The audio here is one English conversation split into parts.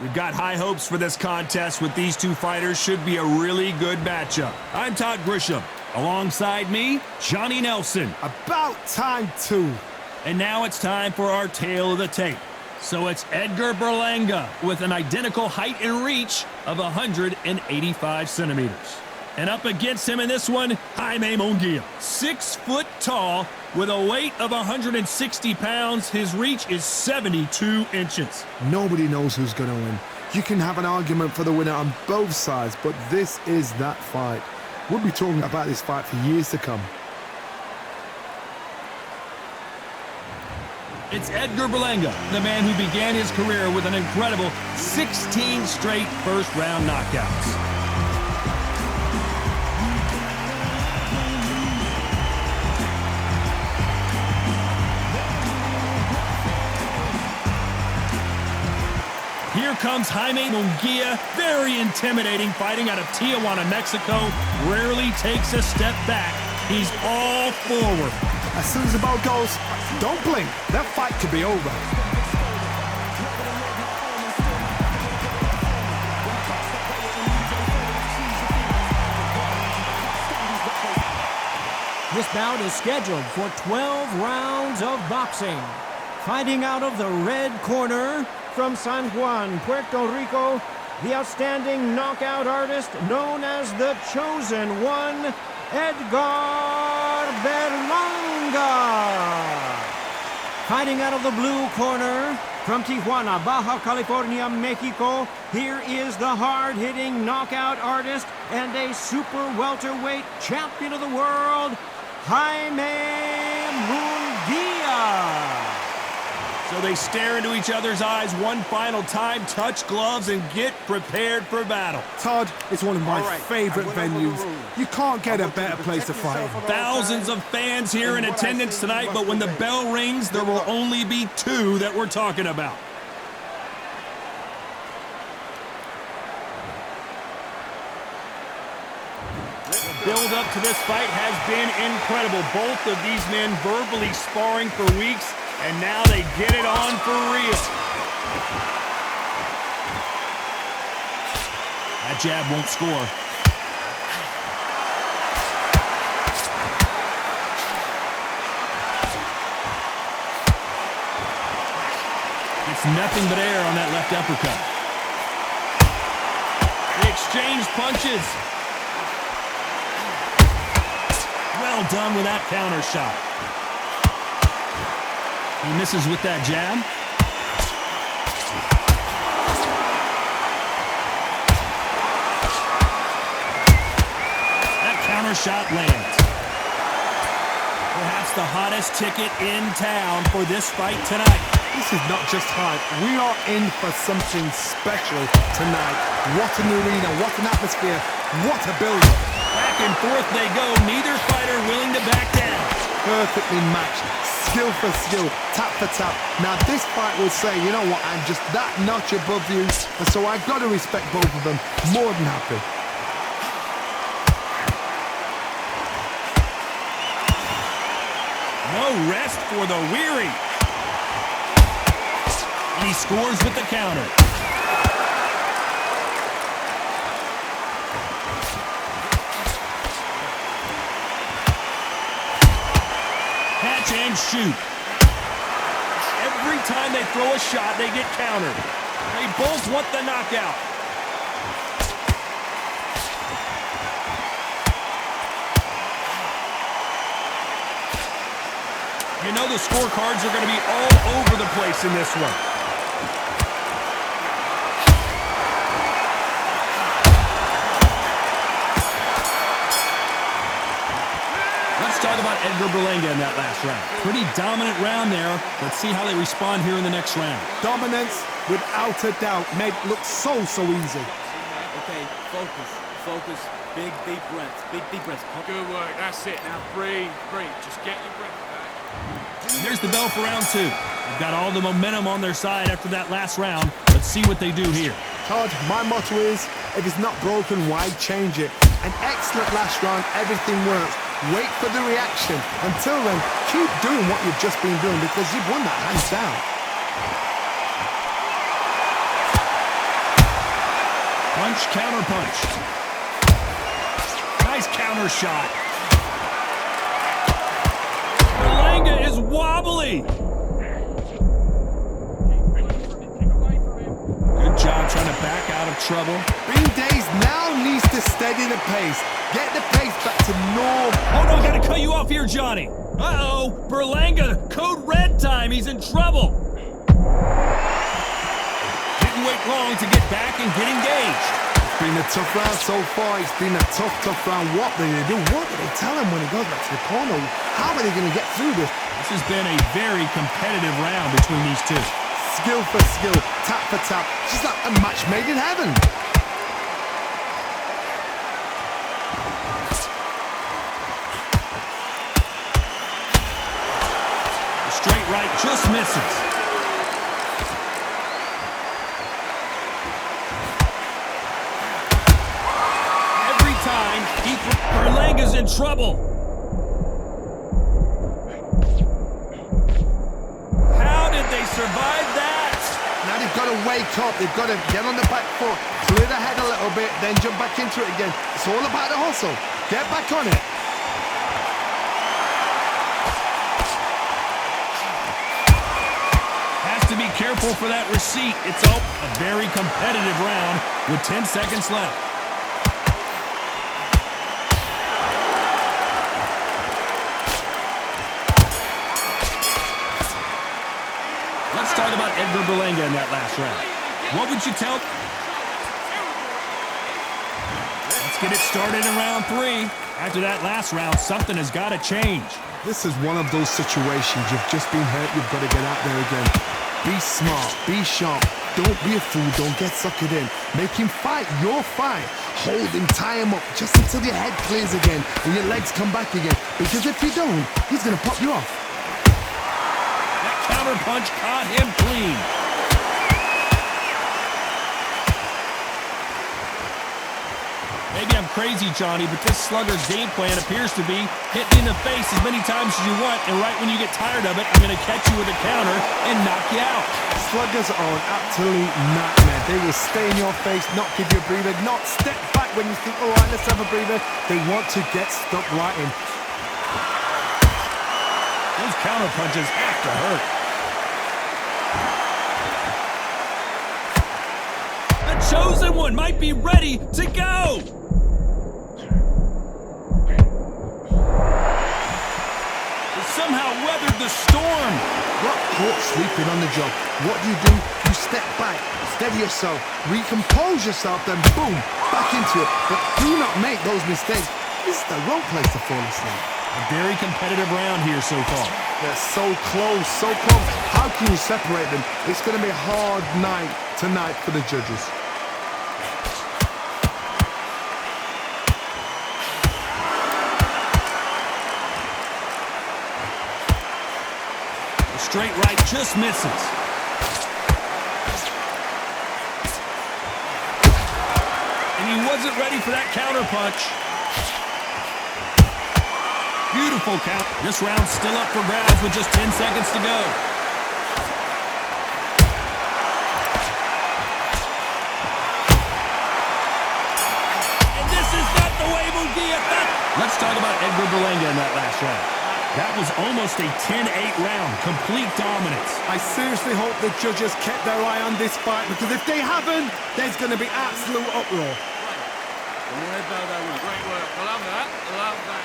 We've got high hopes for this contest with these two fighters. Should be a really good matchup. I'm Todd Grisham. Alongside me, Johnny Nelson. About time, too. And now it's time for our tale of the tape. So it's Edgar Berlanga with an identical height and reach of 185 centimeters. And up against him in this one, Jaime Munguía. 6 foot tall with a weight of 160 pounds. His reach is 72 inches. Nobody knows who's going to win. You can have an argument for the winner on both sides, but this is that fight. We'll be talking about this fight for years to come. It's Edgar Berlanga, the man who began his career with an incredible 16 straight first-round knockouts. Here comes Jaime Munguía, very intimidating, fighting out of Tijuana, Mexico. Rarely takes a step back. He's all forward. As soon as the ball goes, don't blink. That fight could be over. This bout is scheduled for 12 rounds of boxing. Fighting out of the red corner, from San Juan, Puerto Rico, the outstanding knockout artist known as the Chosen One, Edgar Berlanga. Fighting out of the blue corner, from Tijuana, Baja California, Mexico, here is the hard-hitting knockout artist and a super welterweight champion of the world, Jaime Munguía. So they stare into each other's eyes one final time, touch gloves, and get prepared for battle. Todd, it's one of my favorite venues. You can't get a better place to fight. Thousands of fans here in attendance tonight, but when the bell rings, there will only be 2 that we're talking about. The build-up to this fight has been incredible. Both of these men verbally sparring for weeks, and now they get it on for real. That jab won't score. It's nothing but air on that left uppercut. They exchange punches. Well done with that counter shot. He misses with that jab. That counter shot lands. Perhaps the hottest ticket in town for this fight tonight. This is not just hype. We are in for something special tonight. What an arena, what an atmosphere, what a build-up. Back and forth they go, neither fighter willing to back down. Perfectly matched, skill for skill, tap for tap. Now this fight will say, you know what, I'm just that notch above you, and so I've got to respect both of them. More than happy. No rest for the weary. And he scores with the counter. Catch and shoot. Every time they throw a shot, they get countered. They both want the knockout. You know the scorecards are going to be all over the place in this one. Let's talk about Edgar Berlanga in that last round. Pretty dominant round there. Let's see how they respond here in the next round. Dominance, without a doubt, made it look so easy. Okay, focus. Big deep breaths, Good work, that's it. Now breathe. Just get your breath back. And there's the bell for round 2. They've got all the momentum on their side after that last round. Let's see what they do here. Todd, my motto is, if it's not broken, why change it? An excellent last round, everything works. Wait for the reaction. Until then, keep doing what you've just been doing because you've won that hands down. Huge counter punch. Nice counter shot. Berlanga is wobbly. Good job trying to back out of trouble. Bean Days now needs to steady the pace. Get the pace back to norm. Oh no, gotta cut you off here, Johnny. Uh-oh, Berlanga, code red time, he's in trouble. Didn't wait long to get back and get engaged. It's been a tough round so far. It's been a tough round. What do they do? What do they tell him when he goes back to the corner? How are they going to get through this? This has been a very competitive round between these two. Skill for skill, tap for tap. Just like a match made in heaven. The straight right just misses. Every time, Berlanga's in trouble. How did they survive that? Now they've got to wake up. They've got to get on the back foot, clear the head a little bit, then jump back into it again. It's all about the hustle. Get back on it. Has to be careful for that receipt. It's a very competitive round with 10 seconds left. Let's talk about Edgar Berlanga in that last round. What would you tell? Let's get it started in round 3. After that last round, something has got to change. This is one of those situations. You've just been hurt. You've got to get out there again. Be smart. Be sharp. Don't be a fool. Don't get suckered in. Make him fight your fight. Hold him. Tie him up just until your head clears again and your legs come back again. Because if you don't, he's going to pop you off. Counter punch caught him clean. Maybe I'm crazy, Johnny, but this slugger's game plan appears to be hit me in the face as many times as you want, and right when you get tired of it, I'm going to catch you with a counter and knock you out. Sluggers are an absolute nightmare. They will stay in your face, not give you a breather, not step back when you think, all right, let's have a breather. They want to get stuck right in. Those counter punches have to hurt. The chosen one might be ready to go. Somehow weathered the storm. Got caught sleeping on the job. What do? You step back, steady yourself, recompose yourself, then boom, back into it. But do not make those mistakes. This is the wrong place to fall asleep. A very competitive round here so far. They're so close, so close. How can you separate them? It's going to be a hard night tonight for the judges. Straight right just misses. And he wasn't ready for that counter punch. Beautiful count. This round's still up for grabs with just 10 seconds to go. And this is not the way Munguía thought. Let's talk about Edgar Berlanga in that last round. That was almost a 10-8 round, complete dominance. I seriously hope the judges kept their eye on this fight, because if they haven't, there's going to be absolute uproar. Don't worry about that one. Great work. I love that. I love that.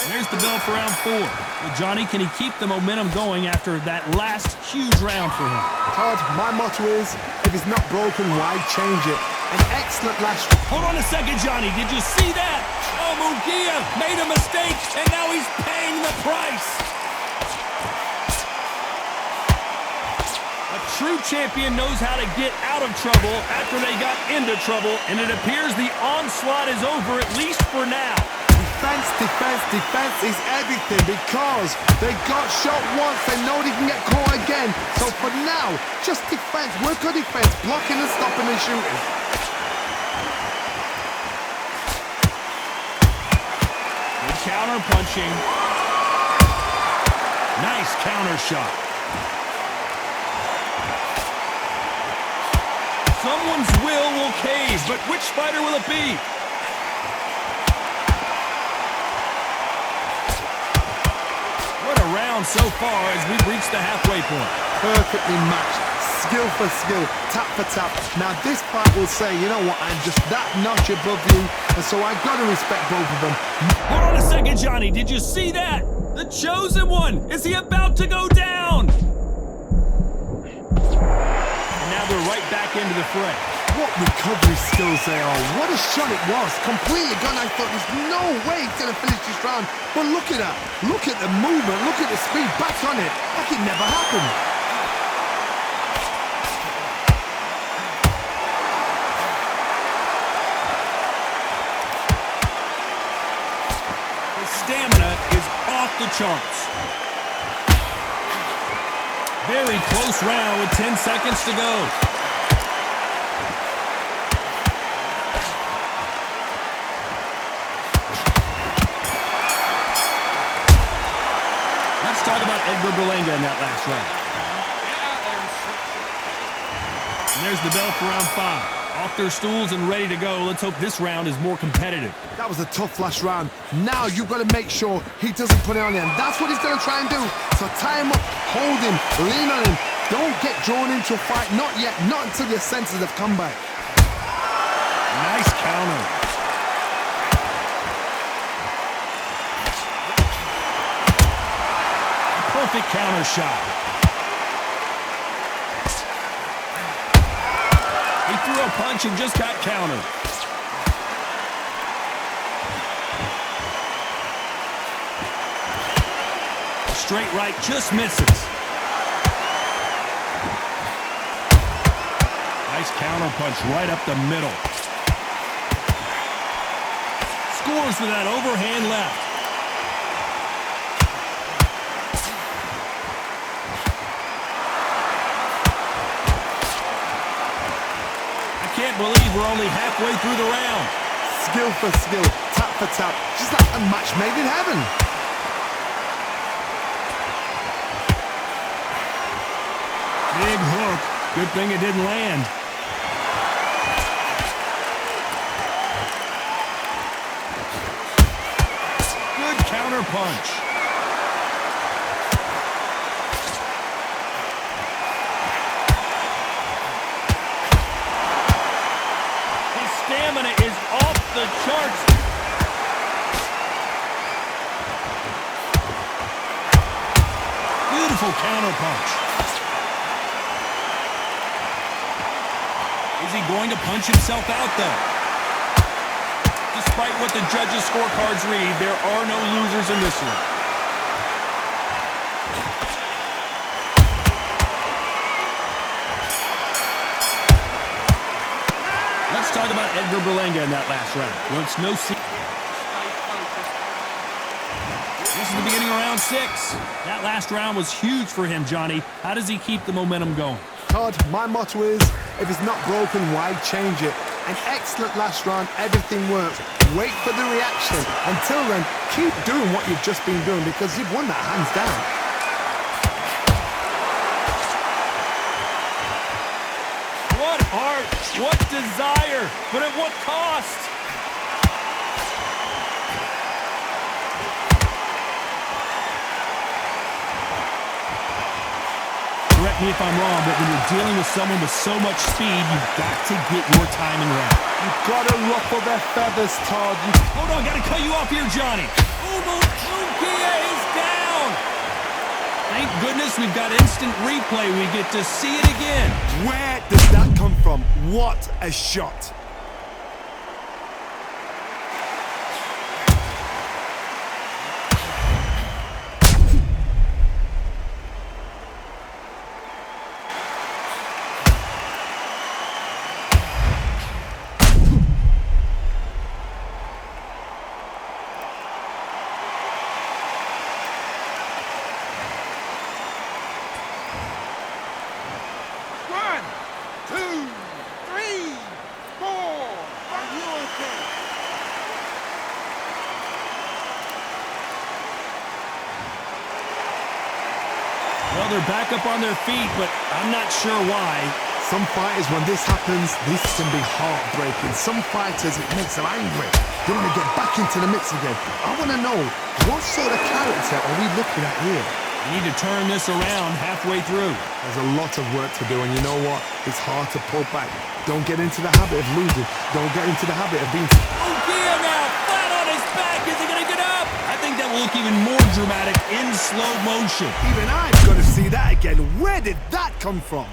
There's the bell for round 4. Well, Johnny, can he keep the momentum going after that last huge round for him? Todd, my motto is, if it's not broken, why change it? An excellent last... Hold on a second, Johnny. Did you see that? Oh, Munguía made a mistake, and now he's paying the price. A true champion knows how to get out of trouble after they got into trouble, and it appears the onslaught is over, at least for now. Defense is everything, because they got shot once, they know they can get caught again. So for now, just defense, work on defense, blocking and stopping and shooting. Good counter punching. Nice counter shot. Someone's will cave, but which fighter will it be? What a round so far as we've reached the halfway point. Perfectly matched. Skill for skill, tap for tap. Now this fight will say, you know what, I'm just that notch above you, and so I gotta respect both of them. Hold on a second, Johnny. Did you see that? The chosen one! Is he about to go down? And now they're right back into the fray. What recovery skills they are. What a shot it was. Completely gone. I thought there's no way he's gonna finish this round. But look at that. Look at the movement. Look at the speed. Back on it. Like it never happened. Stamina is off the charts. Very close round with 10 seconds to go. Let's talk about Edgar Berlanga in that last round. And there's the bell for round 5. Off their stools and ready to go. Let's hope this round is more competitive. That was a tough last round. Now you've got to make sure he doesn't put it on him. That's what he's going to try and do. So tie him up, hold him, lean on him. Don't get drawn into a fight. Not yet. Not until your senses have come back. Nice counter. Perfect counter shot. He threw a punch and just got countered. Straight right just misses. Nice counter punch right up the middle. Scores with that overhand left. Can't believe we're only halfway through the round. Skill for skill, tap for tap, just like a match made in heaven. Big hook. Good thing it didn't land. Good counter punch. Stamina is off the charts. Beautiful counter punch. Is he going to punch himself out, though? Despite what the judges' scorecards read, there are no losers in this one. Let's talk about Edgar Berlanga in that last round. Well, it's no secret. This is the beginning of round 6. That last round was huge for him, Johnny. How does he keep the momentum going? Todd, my motto is, if it's not broken, why change it? An excellent last round, everything works. Wait for the reaction. Until then, keep doing what you've just been doing because you've won that hands down. What heart, what desire, but at what cost? Correct me if I'm wrong, but when you're dealing with someone with so much speed, you've got to get your timing right. You've got to ruffle their feathers, Todd. Hold on, got to cut you off here, Johnny. Munguía is down. Thank goodness we've got instant replay. We get to see it again. Where does that come from? What a shot. Well, they're back up on their feet, but I'm not sure why. Some fighters, when this happens, this can be heartbreaking. Some fighters, it makes them angry. They want to get back into the mix again. I want to know, what sort of character are we looking at here? You need to turn this around halfway through. There's a lot of work to do, and you know what? It's hard to pull back. Don't get into the habit of losing. Don't get into the habit of being... Munguía now, flat on his back. Is he going to get up? I think that will look even more dramatic in slow motion. Even I've got to see that again. Where did that come from?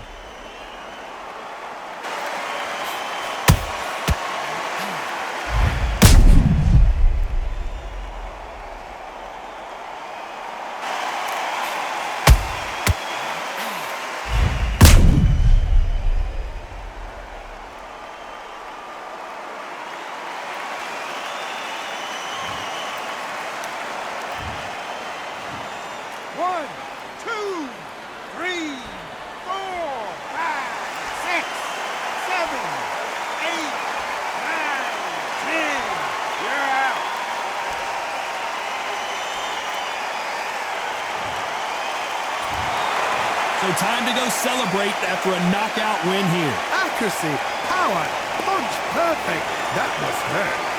One, two, three, four, five, six, seven, eight, nine, 10. You're out. So time to go celebrate after a knockout win here. Accuracy, power, punch, perfect. That must hurt.